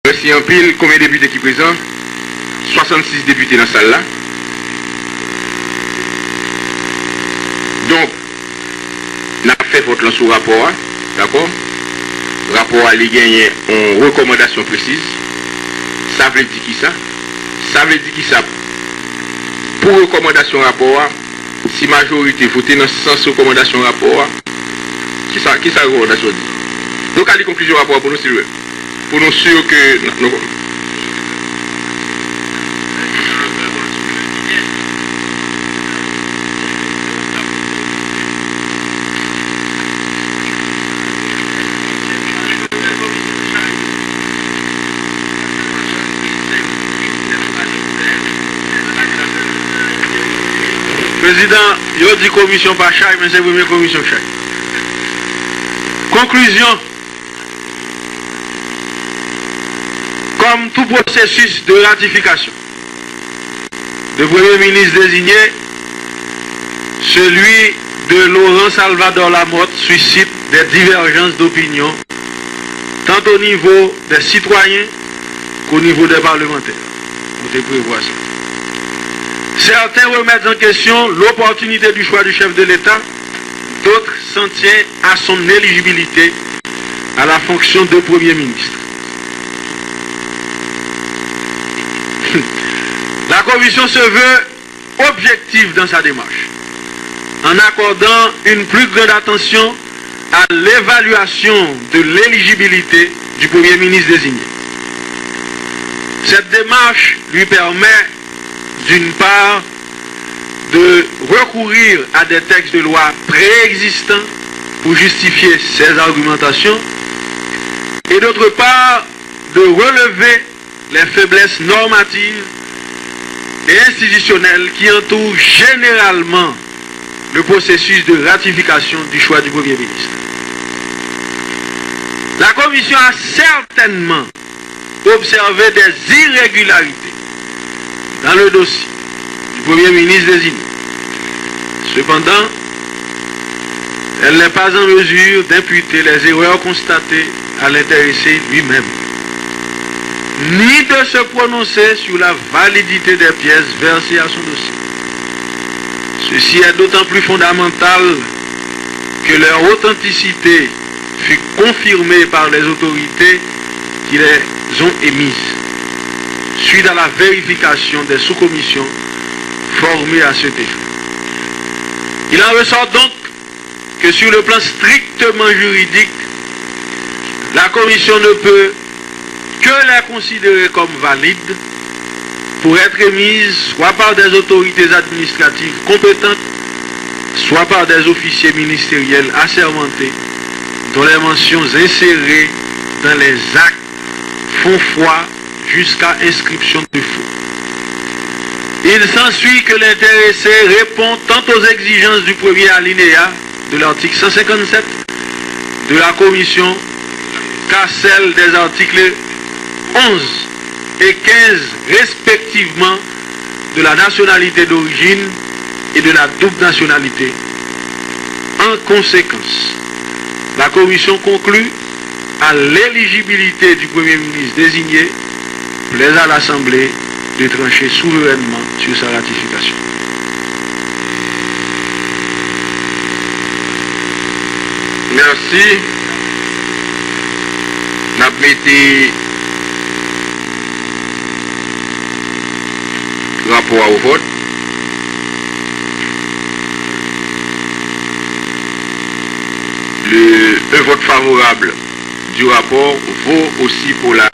Merci en pile. Combien de députés qui présents? 66 députés dans la salle là. Donc, on a fait votre sous rapport, d'accord? Rapport à gagner en recommandation précise. Ça veut dire qui ça? Ça veut dire qui ça? Pour recommandation rapport, si majorité voté dans ce sens recommandation rapport, qui ça recommandation dit? Donc, à la conclusion rapport pour nous, s'il vous plaît. Pour nous sûr que Président, il dit commission par chaque, mais c'est la première commission chaque. Conclusion. Comme tout processus de ratification, le Premier ministre désigné, celui de Laurent Salvador Lamotte, suscite des divergences d'opinion, tant au niveau des citoyens qu'au niveau des parlementaires. Vous devez prévoir ça. Certains remettent en question l'opportunité du choix du chef de l'État, d'autres s'en tiennent à son éligibilité à la fonction de Premier ministre. La Commission se veut objective dans sa démarche, en accordant une plus grande attention à l'évaluation de l'éligibilité du Premier ministre désigné. Cette démarche lui permet, d'une part, de recourir à des textes de loi préexistants pour justifier ses argumentations, et d'autre part, de relever les faiblesses normatives et institutionnelles qui entourent généralement le processus de ratification du choix du Premier ministre. La Commission a certainement observé des irrégularités dans le dossier du Premier ministre désigné. Cependant, elle n'est pas en mesure d'imputer les erreurs constatées à l'intéressé lui-même, ni de se prononcer sur la validité des pièces versées à son dossier. Ceci est d'autant plus fondamental que leur authenticité fut confirmée par les autorités qui les ont émises, suite à la vérification des sous-commissions formées à cet effet. Il en ressort donc que sur le plan strictement juridique, la Commission ne peut que les considérer comme valides pour être émises soit par des autorités administratives compétentes, soit par des officiers ministériels assermentés dont les mentions insérées dans les actes font foi jusqu'à inscription de faux. Il s'ensuit que l'intéressé répond tant aux exigences du premier alinéa de l'article 157 de la Commission qu'à celles des articles 11 et 15 respectivement de la nationalité d'origine et de la double nationalité. En conséquence, la Commission conclut à l'éligibilité du Premier ministre désigné, plaise à l'Assemblée de trancher souverainement sur sa ratification. merci. N'a mis rapport au vote. Un vote favorable du rapport vaut aussi pour la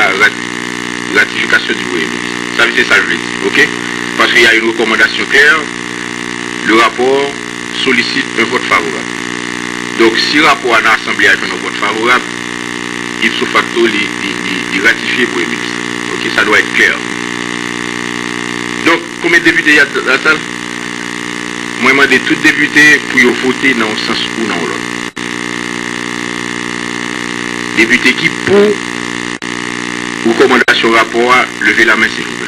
ratification du Premier ministre. Ça veut dire ça, je veux dire, ok? Parce qu'il y a une recommandation claire, le rapport sollicite un vote favorable. Donc, si le rapport à l'Assemblée a un vote favorable, il faut facto de ratifier le Premier ministre. Ok, ça doit être clair. Donc, combien de députés il y a dans la salle? Moi, je demande tous les députés pour voter dans un sens ou dans l'autre. Député qui pour recommandation rapport, levez la main s'il vous plaît.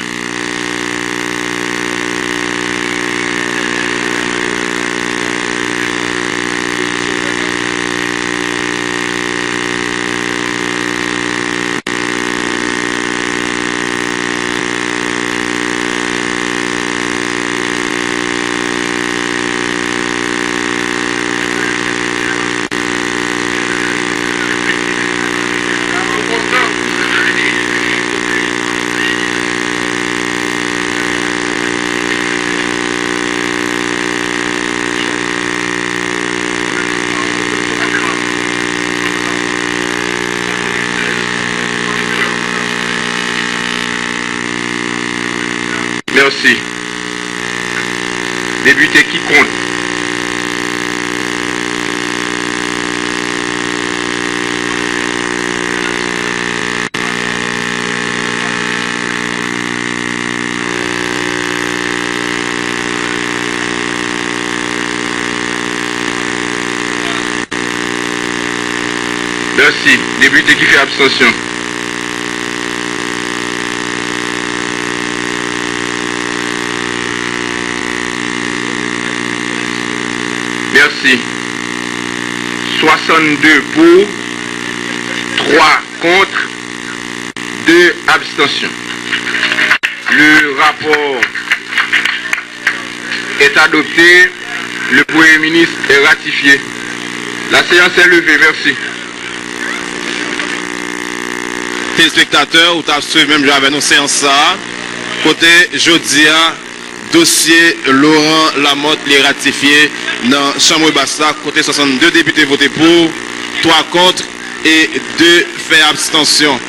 Merci. Député qui compte. Merci. Député qui fait abstention. Merci. 62 pour, 3 contre, 2 abstentions. Le rapport est adopté. Le Premier ministre est ratifié. La séance est levée. Merci. Téléspectateurs, ou t'as suivi même avec nos séances ça. Côté Jodia, dossier Laurent Lamotte les ratifié dans Chambre Bassa. Côté 62 députés votés pour, 3 contre et 2 fait abstention.